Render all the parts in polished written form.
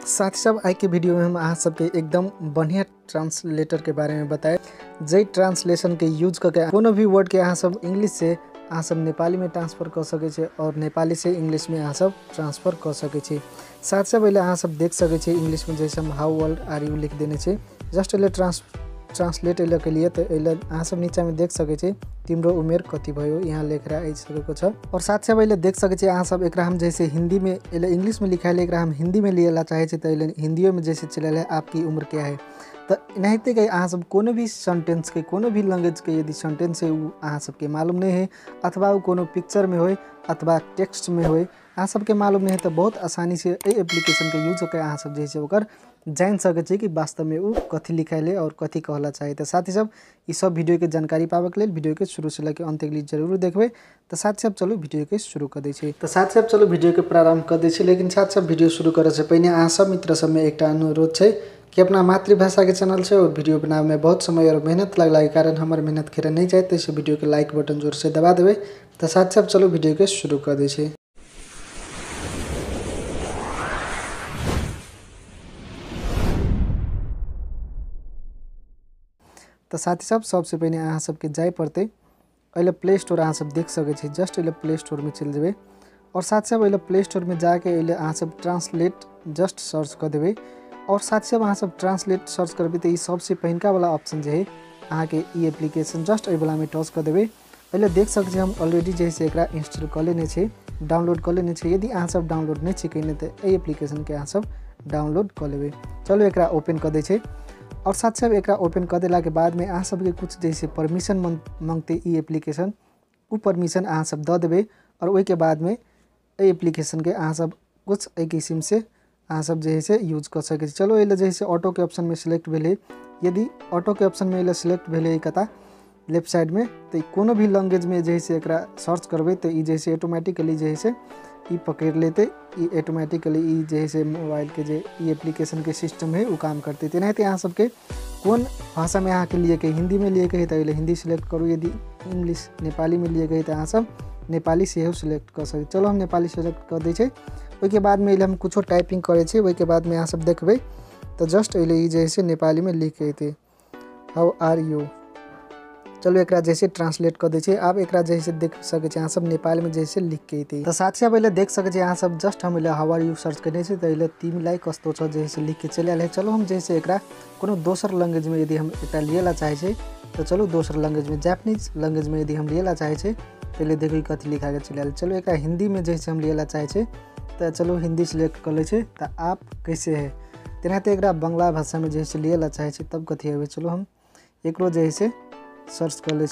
साथ ही सब आई के वीडियो में हम अहाँ सबके एकदम बढ़िया ट्रांसलेटर के बारे में बताए जे ट्रांसलेशन के यूज करके कोनो भी वर्ड के अहाँ सब इंग्लिश से अहाँ सब नेपाली में ट्रांसफर कर सके छे और नेपाली से इंग्लिश में अहाँ सब ट्रांसफर कर सके छे। साथ से पहले अहाँ सब देख सके छे इंग्लिश में जैसे हम हाउ ओल्ड आर यू लिख देने छे जस्ट एले ट्रांसलेट एले के लिए तो एले अहाँ सब नीचा में देख सके छे तिम्रो उमेर कति भयो यहाँ लेखेर आइसकेको छ। और साथ से पहले देख सके छे अहाँ सब एकरा हम जैसे हिंदी में एले इंग्लिश में लिखाइल एकरा हम हिंदी में लिएला चाहे छे तो एले हिंदियों में जैसे चलेला है आपकी उम्र क्या है। तो एनाहिते के अहाँ सब कोनो भी सेंटेंस के कोनो भी लैंग्वेज के यदि सेंटेंस है वो अहाँ सबके मालूम नहीं है अथवा वो कोनो पिक्चर में होय अथवा टेक्स्ट में होय अहाँ सबके मालूम नहीं है तो बहुत आसानी से ए एप्लीकेशन के यूज करके अहाँ सब जैसे ओकर जान सके छे कि वास्तव में वो कथी लिखाइले और कथी कहला चाहे। तो साथ ही सब ये सब वीडियो के जानकारी पावे के लिए वीडियो के शुरू से लेकर अंत तक जरूर देखबे। तो साथ से अब चलो वीडियो के शुरू कर दै छी। तो साथ से अब चलो वीडियो के प्रारंभ कर दै छी, लेकिन साथ सब वीडियो शुरू करे से पहले अहाँ सब मित्र सब में एक अनुरोध है कि अपना मातृभाषा के चैनल से और वीडियो बनाने में बहुत समय और मेहनत लगला के कारण हमारे मेहनत खेर नहीं जाए तो इस वीडियो के लाइक बटन जोर से दबा देवे। तो साथ से अब चलो वीडियो के शुरू कर दै छी। तो साथ ही सबसे पहले अहाँ सबके जाए पड़ते अले प्ले स्टोर अहाँ सब देख सके छी जस्ट अले प्ले स्टोर में चल जेबे और साथ से अले प्ले स्टोर में जाके अले अहाँ सब ट्रांसलेट जस्ट सर्च कर देबे और साथ से अहाँ सब ट्रांसलेट सर्च करबे तो ये सबसे पहिनका वाला ऑप्शन जो है अहाँ के ई एप्लीकेशन जस्ट ए वाला में टच कर देबे। पहले देख सके हम ऑलरेडी जैसे एकरा इंस्टॉल कर लेने छे डाउनलोड कर लेने छे। यदि अहाँ सब डाउनलोड नहीं कइने तो ए एप्लीकेशन के अहाँ सब डाउनलोड कर लेबे। चलो एकरा ओपन कर दे छे और साथ से एकरा ओपन कर देला के बाद में अहाँ सबके कुछ जैसे परमिशन मांगते ई एप्लीकेशन वो परमिशन अहाँ सब दे देबे और वही के बाद में ए एप्लीकेशन के अहाँ सब कुछ एक किस्म से अहाँ सब जैसे यूज कर सके। चलो ये जैसे ऑटो के ऑप्शन में सिलेक्ट भेले यदि ऑटो के ऑप्शन में ये सिलेक्ट भेले कता लेफ्ट साइड में तो कोनो भी लैंग्वेज में जैसे एकरा सर्च करबे तो ये जैसे ऑटोमेटिकली जैसे ये पकड़ लेते ये ऑटोमेटिकली ये जैसे मोबाइल के जे एप्लीकेशन के सिस्टम है वो काम करते थे। नहीं तो यहाँ सबके कौन भाषा में यहाँ के लिए के हिंदी में लिए गए तो हिंदी सिलेक्ट करूँ, यदि इंग्लिश नेपाली में लिए गए तो यहाँ सब नेपाली से हो सिलेक्ट कर सकते। चलो हम नेपाली सिलेक्ट कर दी वही के बाद में हम कुछ टाइपिंग करे छे वही के बाद में यहाँ सब देखबे तो जस्ट ये जैसे नेपाली में लिख गए थे हाउ आर यू। चलो एक जैसे ट्रांसलेट कर दे आप एक जैसे देख सके यहाँ सब नेपाली में जैसे लिख के थी। तो साथ से पहले देख सके यहाँ सब जस्ट हम हाउ आर यू सर्च करने से तो तिमीलाई कस्तो छ जैसे लिख के चले आए। चलो हम जैसे एक कोनो दोसर लैंग्वेज में यदि हम एक लिएला चाहे तो चलो दोसर लैंग्वेज में जापानीज लैंग्वेज में यदि हम लिएला चाहे तो देखो कथी लिखा के चले आए। चलो एक हिंदी में जैसे हम लिएला चाहे तो चलो हिंदी सिलेक्ट कर ले तो आप कैसे है तेना तो एक बांग्ला भाषा में जैसे लिएला चाहे तब कथी है। चलो हम एक जैसे सर्च कर ले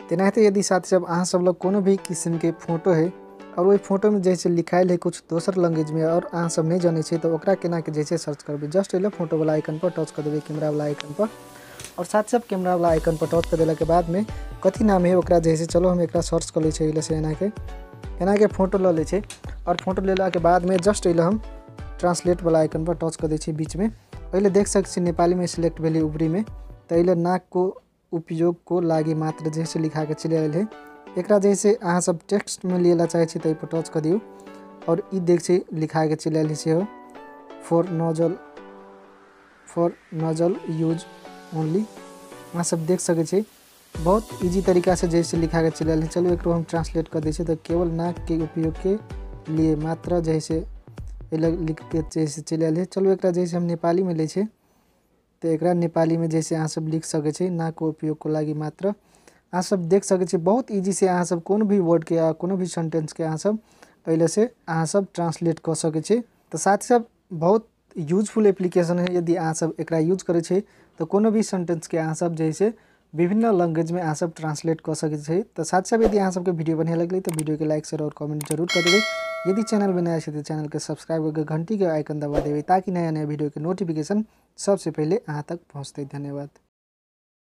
तेना तो यदि साथ सब अहाँ सब लोग कोनो भी किस्म के फोटो है और वही फोटो में जैसे लिखाइल है कुछ दोसर लैंग्वेज में और अहाँ सब नहीं जाने तो ओकरा केना के जैसे सर्च करबे जस्ट एले फोटो वाला आइकन पर टच कर देबे कैमरा वाला आइकन पर और साथ सब कैमरा वाला आइकन पर टच कर देला के बाद में कथी नाम है ओकरा जैसे चलो हम एकरा सर्च कर ले से एना के फोटो ले ले और फोटो लेला के बाद में जस्ट एले हम ट्रांसलेट वाला आइकन पर टच कर दे बीच में पहले देख सकते नेपाली में सिलेक्ट भेले उबरी में तो एले नाक को उपयोग को लागी मात्र जैसे लिखा के चले आए है। एक जैसे अहाँ सब टेक्स्ट में लिएला चाहे तो पर टच कर दियो और ई देख से लिखा के चले आए से हो फॉर नोजल यूज ओनली अहाँ सब देख सके बहुत इजी तरीका से जैसे लिखा के चले आए। चलो एक हम ट्रांसलेट कर दे तो केवल नाक के उपयोग के लिए मात्र जैसे लिख के जैसे चले आए। चलो एक जैसे हम नेपाली में ले तो एक नेपाली में जैसे अहाँ सब लिख सके ना को उपयोग को लागी मात्र अहाँ सब देख सके बहुत इजी से अहाँ सब कोनो भी वर्ड के कोनो भी सेंटेंस के अहाँ सब पहले से अहाँ सब ट्रांसलेट कर सके। तो साथ सब बहुत यूजफुल एप्लीकेशन है यदि अहाँ सब एक यूज करे तो कोनो भी सेंटेंस के अहाँ सब जैसे विभिन्न लैंग्वेज में अहाँ सब ट्रांसलेट कर सके। तो साथ सब यदि अहाँ सबके वीडियो बढ़िया लगली तो वीडियो के लाइक शेयर और कमेंट जरूर कर देवे। यदि चैनल में नया है तो चैनल के सब्सक्राइब करके घंटी के आइकन दबा देवे ताकि नया नया वीडियो के नोटिफिकेशन सबसे पहले अहाँ तक पहुँचते। धन्यवाद।